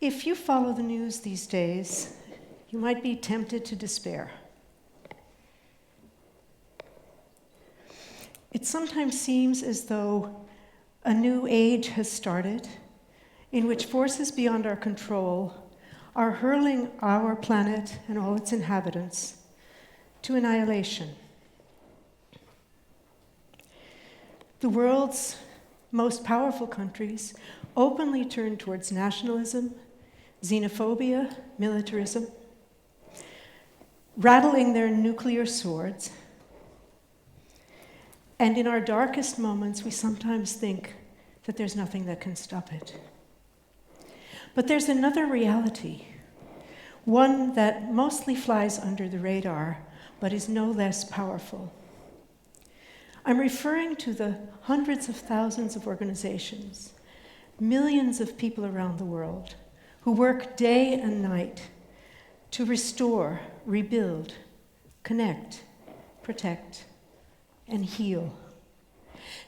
If you follow the news these days, you might be tempted to despair. It sometimes seems as though a new age has started in which forces beyond our control are hurling our planet and all its inhabitants to annihilation. The world's most powerful countries openly turn towards nationalism, xenophobia, militarism, rattling their nuclear swords. And in our darkest moments, we sometimes think that there's nothing that can stop it. But there's another reality, one that mostly flies under the radar, but is no less powerful. I'm referring to the hundreds of thousands of organizations, millions of people around the world, who work day and night to restore, rebuild, connect, protect, and heal.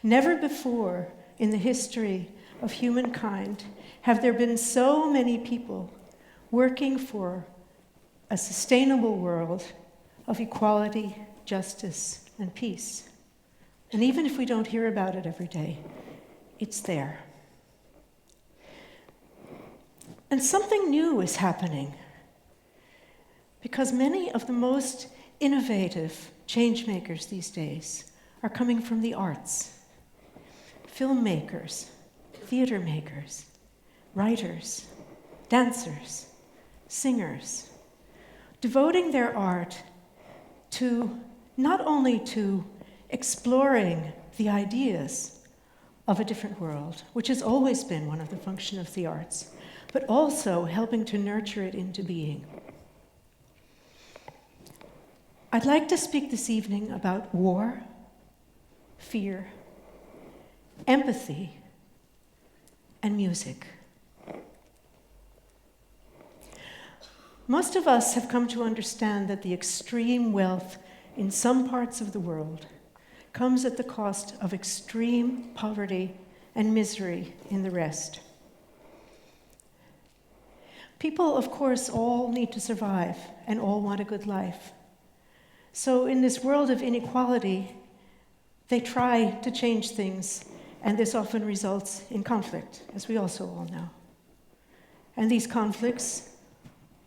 Never before in the history of humankind have there been so many people working for a sustainable world of equality, justice, and peace. And even if we don't hear about it every day, it's there. And something new is happening, because many of the most innovative change makers these days are coming from the arts. Filmmakers, theater makers, writers, dancers, singers, devoting their art to not only to exploring the ideas of a different world, which has always been one of the functions of the arts, but also helping to nurture it into being. I'd like to speak this evening about war, fear, empathy, and music. Most of us have come to understand that the extreme wealth in some parts of the world comes at the cost of extreme poverty and misery in the rest. People, of course, all need to survive and all want a good life. So in this world of inequality, they try to change things, and this often results in conflict, as we also all know. And these conflicts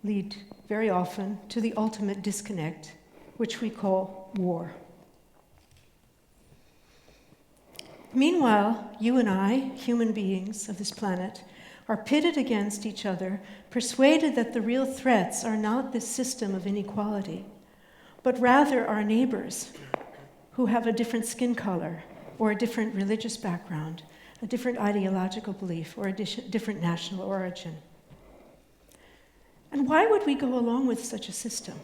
lead very often to the ultimate disconnect, which we call war. Meanwhile, you and I, human beings of this planet, are pitted against each other, persuaded that the real threats are not this system of inequality, but rather our neighbors who have a different skin color, or a different religious background, a different ideological belief, or a different national origin. And why would we go along with such a system?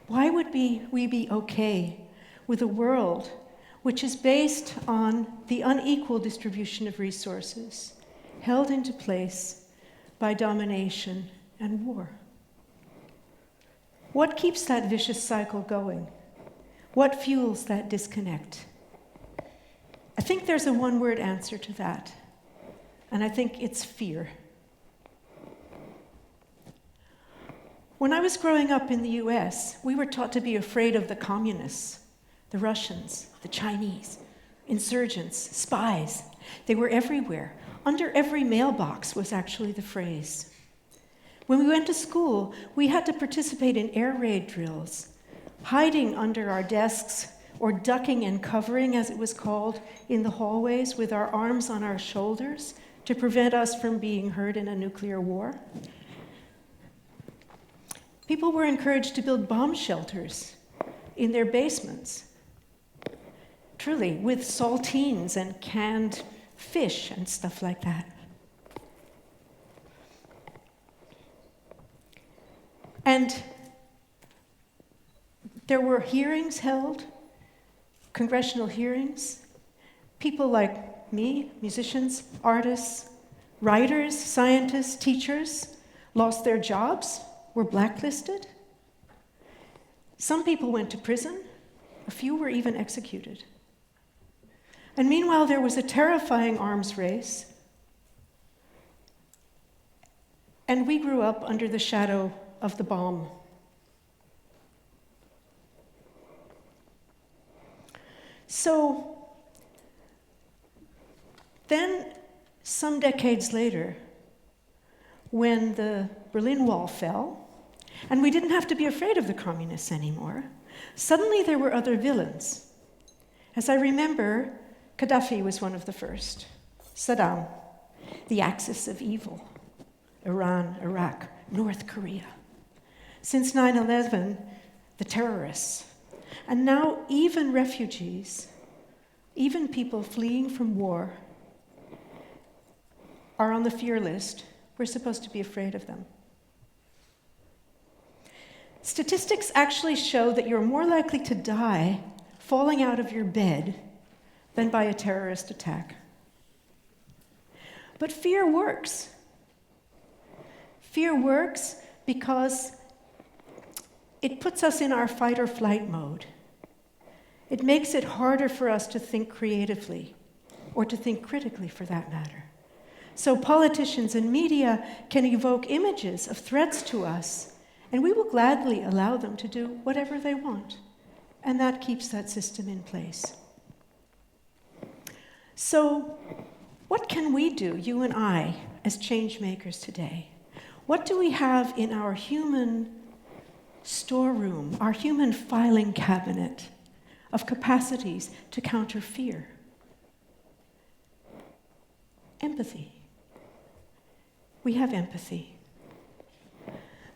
Why would we be okay with a world which is based on the unequal distribution of resources, held into place by domination and war? What keeps that vicious cycle going? What fuels that disconnect? I think there's a one-word answer to that, and I think it's fear. When I was growing up in the US, we were taught to be afraid of the communists, the Russians, the Chinese, insurgents, spies. They were everywhere. Under every mailbox was actually the phrase. When we went to school, we had to participate in air raid drills, hiding under our desks or ducking and covering, as it was called, in the hallways with our arms on our shoulders to prevent us from being hurt in a nuclear war. People were encouraged to build bomb shelters in their basements, truly, with saltines and canned fish and stuff like that. And there were hearings held, congressional hearings. People like me, musicians, artists, writers, scientists, teachers, lost their jobs, were blacklisted. Some people went to prison. A few were even executed. And meanwhile, there was a terrifying arms race And we grew up under the shadow of the bomb. So then, some decades later, when the Berlin Wall fell, and we didn't have to be afraid of the communists anymore, suddenly there were other villains. As I remember, Gaddafi was one of the first. Saddam, the axis of evil. Iran, Iraq, North Korea. Since 9/11, the terrorists. And now even refugees, even people fleeing from war, are on the fear list. We're supposed to be afraid of them. Statistics actually show that you're more likely to die falling out of your bed than by a terrorist attack. But fear works. Fear works because it puts us in our fight or flight mode. It makes it harder for us to think creatively, or to think critically for that matter. So politicians and media can evoke images of threats to us, and we will gladly allow them to do whatever they want. And that keeps that system in place. So what can we do, you and I, as change makers today? What do we have in our human storeroom, our human filing cabinet of capacities to counter fear? Empathy. We have empathy.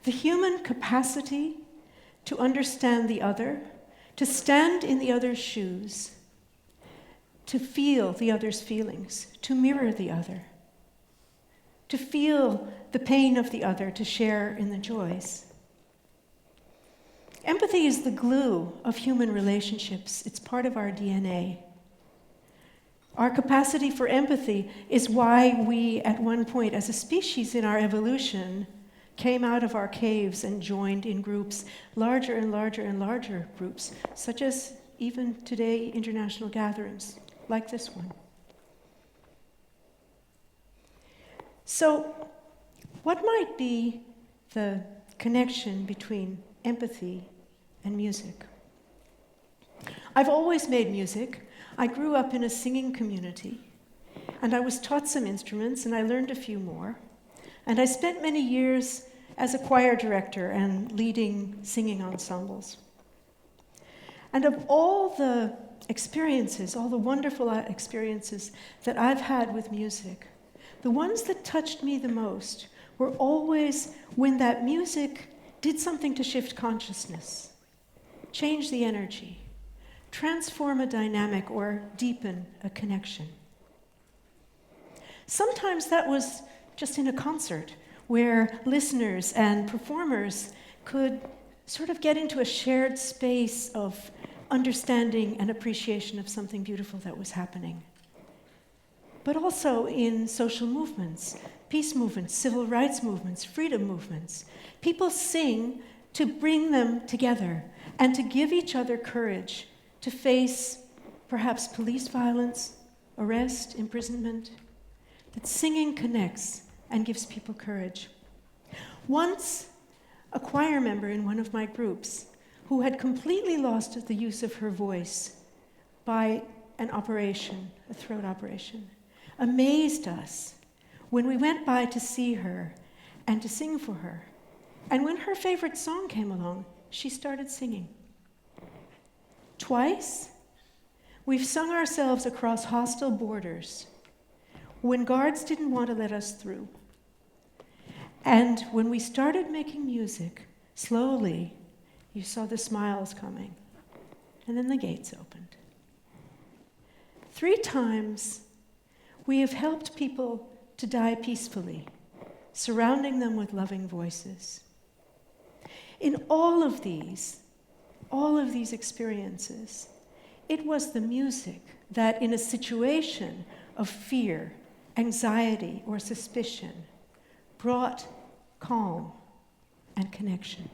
The human capacity to understand the other, to stand in the other's shoes, to feel the other's feelings, to mirror the other, to feel the pain of the other, to share in the joys. Empathy is the glue of human relationships. It's part of our DNA. Our capacity for empathy is why we, at one point, as a species in our evolution, came out of our caves and joined in groups, larger and larger and larger groups, such as even today international gatherings, like this one. So, what might be the connection between empathy and music? I've always made music. I grew up in a singing community, and I was taught some instruments, and I learned a few more. And I spent many years as a choir director and leading singing ensembles. And of all the experiences, all the wonderful experiences that I've had with music, the ones that touched me the most were always when that music did something to shift consciousness, change the energy, transform a dynamic, or deepen a connection. Sometimes that was just in a concert where listeners and performers could sort of get into a shared space of understanding and appreciation of something beautiful that was happening. But also in social movements, peace movements, civil rights movements, freedom movements. People sing to bring them together and to give each other courage to face perhaps police violence, arrest, imprisonment. That singing connects and gives people courage. Once, a choir member in one of my groups, who had completely lost the use of her voice by an operation, a throat operation, amazed us when we went by to see her and to sing for her. And when her favorite song came along, she started singing. Twice, we've sung ourselves across hostile borders when guards didn't want to let us through. And when we started making music, slowly, you saw the smiles coming. And then the gates opened. 3 times, we have helped people to die peacefully, surrounding them with loving voices. In all of these experiences, it was the music that, in a situation of fear, anxiety, or suspicion, brought calm and connection.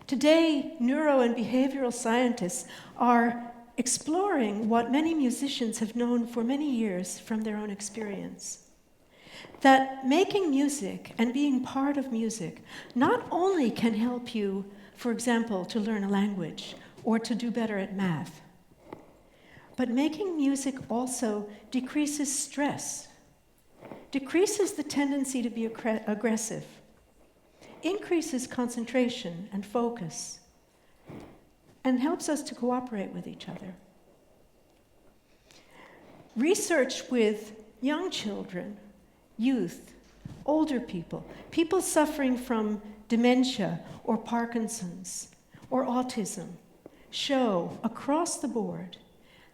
Today, neuro and behavioral scientists are exploring what many musicians have known for many years from their own experience. that making music and being part of music not only can help you, for example, to learn a language or to do better at math, but making music also decreases stress, decreases the tendency to be aggressive, increases concentration and focus, and helps us to cooperate with each other. Research with young children, youth, older people, people suffering from dementia or Parkinson's or autism, show across the board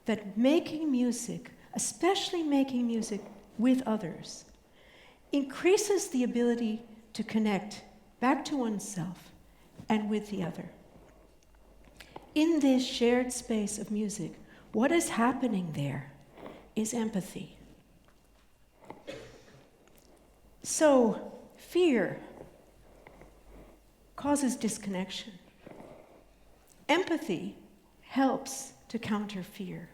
that making music, especially making music with others, increases the ability to connect back to oneself and with the other. In this shared space of music, what is happening there is empathy. So, fear causes disconnection. Empathy helps to counter fear.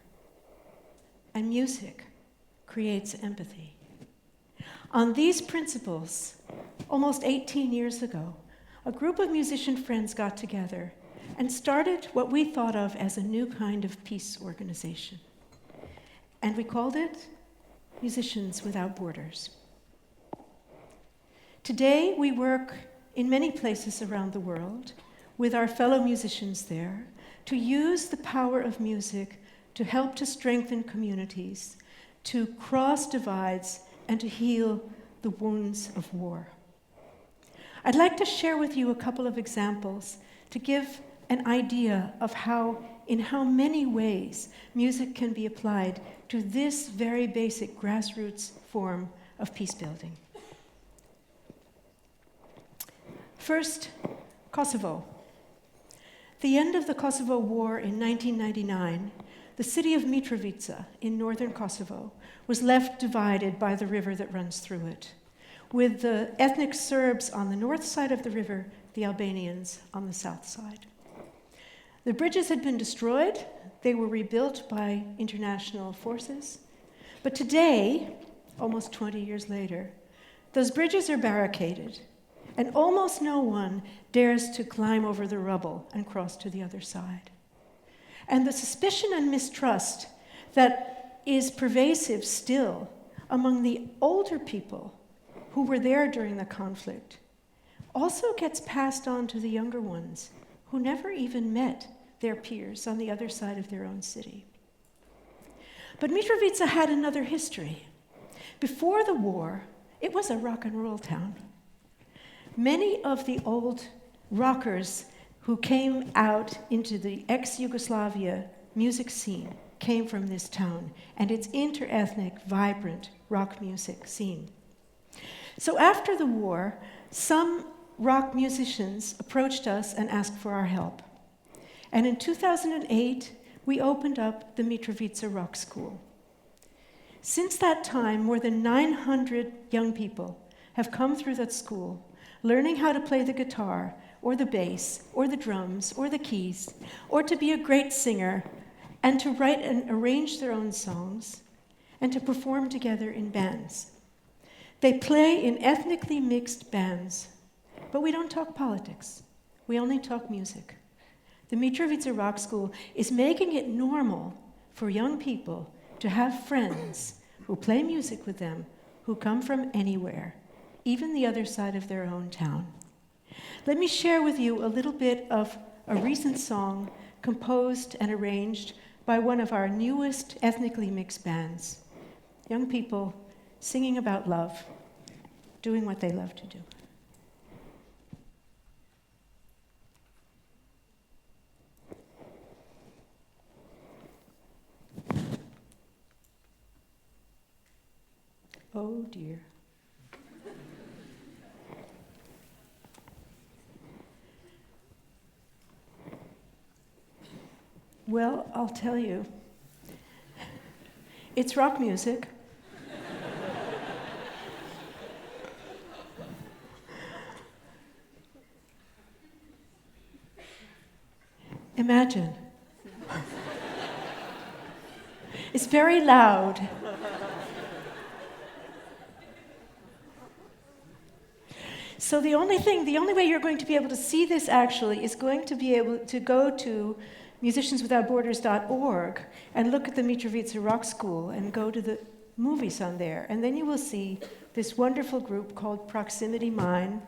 And music creates empathy. On these principles, almost 18 years ago, a group of musician friends got together and started what we thought of as a new kind of peace organization. And we called it Musicians Without Borders. Today, we work in many places around the world with our fellow musicians there to use the power of music to help to strengthen communities, to cross divides, and to heal the wounds of war. I'd like to share with you a couple of examples to give an idea of in how many ways music can be applied to this very basic grassroots form of peace building. First, Kosovo. The end of the Kosovo War in 1999, the city of Mitrovica in northern Kosovo was left divided by the river that runs through it, with the ethnic Serbs on the north side of the river, the Albanians on the south side. The bridges had been destroyed. They were rebuilt by international forces. But today, almost 20 years later, those bridges are barricaded, and almost no one dares to climb over the rubble and cross to the other side. And the suspicion and mistrust that is pervasive still among the older people who were there during the conflict also gets passed on to the younger ones who never even met their peers on the other side of their own city. But Mitrovica had another history. Before the war, it was a rock and roll town. Many of the old rockers who came out into the ex-Yugoslavia music scene came from this town and its inter-ethnic, vibrant rock music scene. So after the war, some rock musicians approached us and asked for our help. And in 2008, we opened up the Mitrovica Rock School. Since that time, more than 900 young people have come through that school, learning how to play the guitar, or the bass, or the drums, or the keys, or to be a great singer, and to write and arrange their own songs, and to perform together in bands. They play in ethnically mixed bands, but we don't talk politics. We only talk music. The Mitrovica Rock School is making it normal for young people to have friends who play music with them, who come from anywhere, even the other side of their own town. Let me share with you a little bit of a recent song composed and arranged by one of our newest ethnically mixed bands. Young people singing about love, doing what they love to do. Oh dear. Well, I'll tell you. It's rock music. Imagine. It's very loud. So the only way you're going to be able to see this actually is going to be able to go to musicianswithoutborders.org and look at the Mitrovica Rock School and go to the movies on there. And then you will see this wonderful group called Proximity Mine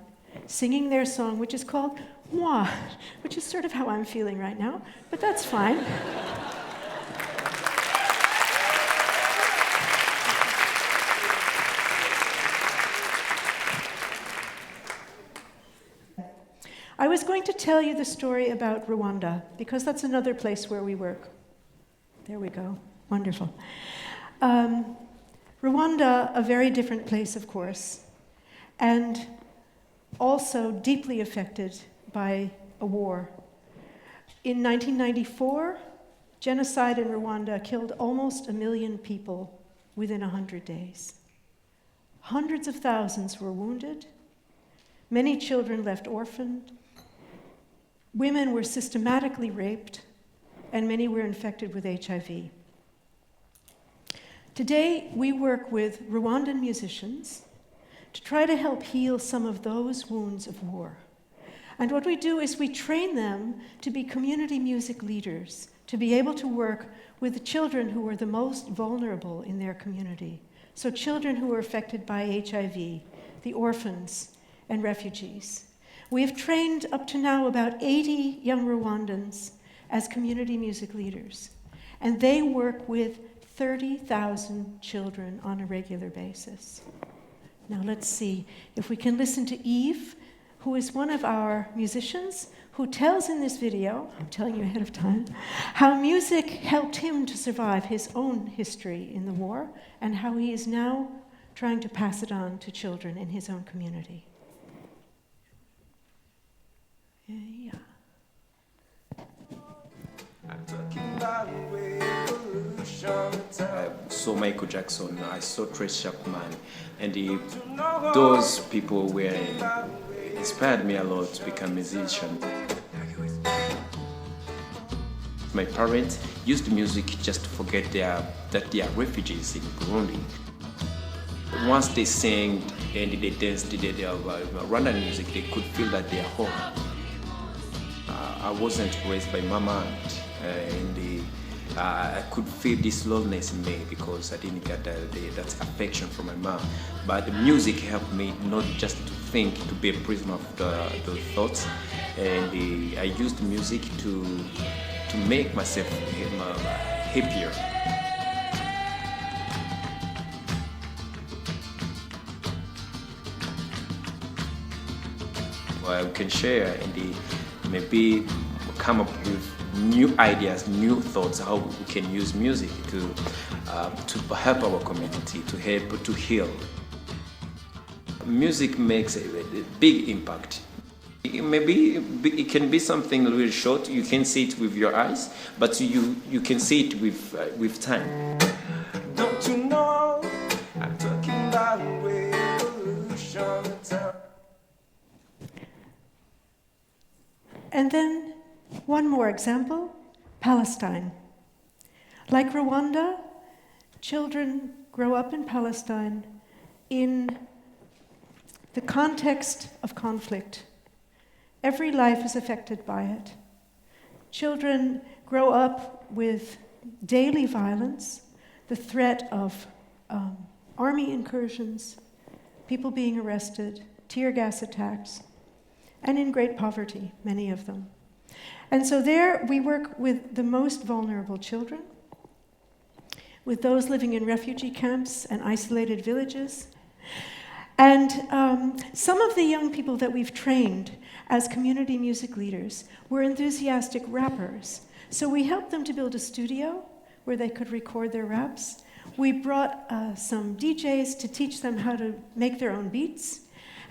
singing their song, which is called Moi, which is sort of how I'm feeling right now, but that's fine. I was going to tell you the story about Rwanda, because that's another place where we work. There we go. Wonderful. Rwanda, a very different place, of course, and also deeply affected by a war. In 1994, genocide in Rwanda killed almost 1 million people within 100 days. Hundreds of thousands were wounded. Many children left orphaned. Women were systematically raped, and many were infected with HIV. Today, we work with Rwandan musicians to try to help heal some of those wounds of war. And what we do is we train them to be community music leaders, to be able to work with the children who are the most vulnerable in their community. So children who are affected by HIV, the orphans, and refugees. We have trained up to now about 80 young Rwandans as community music leaders, and they work with 30,000 children on a regular basis. Now let's see if we can listen to Yves, who is one of our musicians, who tells in this video, I'm telling you ahead of time, how music helped him to survive his own history in the war, and how he is now trying to pass it on to children in his own community. Yeah. I saw Michael Jackson, I saw Tracy Chapman, and those people inspired me a lot to become a musician. My parents used music just to forget that they are refugees in Burundi. Once they sang and they danced their Rwandan music, they could feel that they are home. I wasn't raised by mama, and I could feel this loneliness in me because I didn't get that affection from my mom. But the music helped me not just to think, to be a prisoner of those thoughts, and I used the music to make myself happier. Well, we can share and maybe come up with new ideas, new thoughts, how we can use music to help our community, to heal. Music makes a big impact. Maybe it can be something really short. You can see it with your eyes, but you can see it with time. Don't you know I'm talking about revolution time. And then one more example, Palestine. Like Rwanda, children grow up in Palestine in the context of conflict. Every life is affected by it. Children grow up with daily violence, the threat of army incursions, people being arrested, tear gas attacks, and in great poverty, many of them. And so there we work with the most vulnerable children, with those living in refugee camps and isolated villages. And some of the young people that we've trained as community music leaders were enthusiastic rappers. So we helped them to build a studio where they could record their raps. We brought some DJs to teach them how to make their own beats.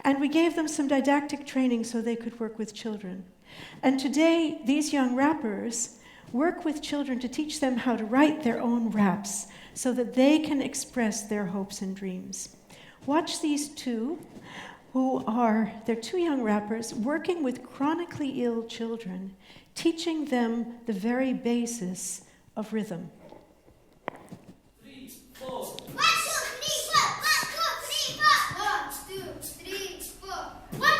And we gave them some didactic training so they could work with children. And today, these young rappers work with children to teach them how to write their own raps so that they can express their hopes and dreams. Watch these two, they're two young rappers working with chronically ill children, teaching them the very basis of rhythm. 3, 4. 1, 2, 3, 4. 1, 2, 3, 4. 1, 2, 3, 4. 1,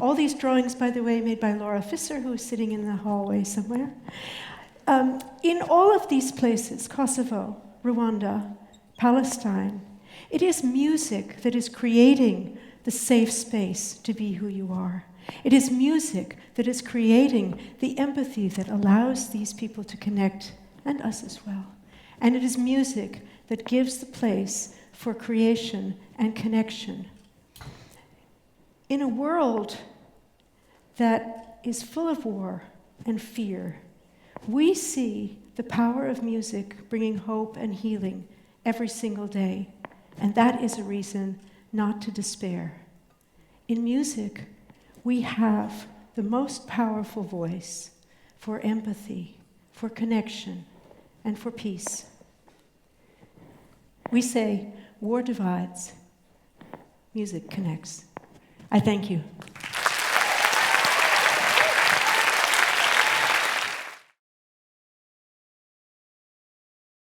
All these drawings, by the way, made by Laura Fisser, who is sitting in the hallway somewhere. In all of these places, Kosovo, Rwanda, Palestine, it is music that is creating the safe space to be who you are. It is music that is creating the empathy that allows these people to connect, and us as well. And it is music that gives the place for creation and connection. In a world that is full of war and fear, we see the power of music bringing hope and healing every single day, and that is a reason not to despair. In music, we have the most powerful voice for empathy, for connection, and for peace. We say, war divides, music connects. I thank you.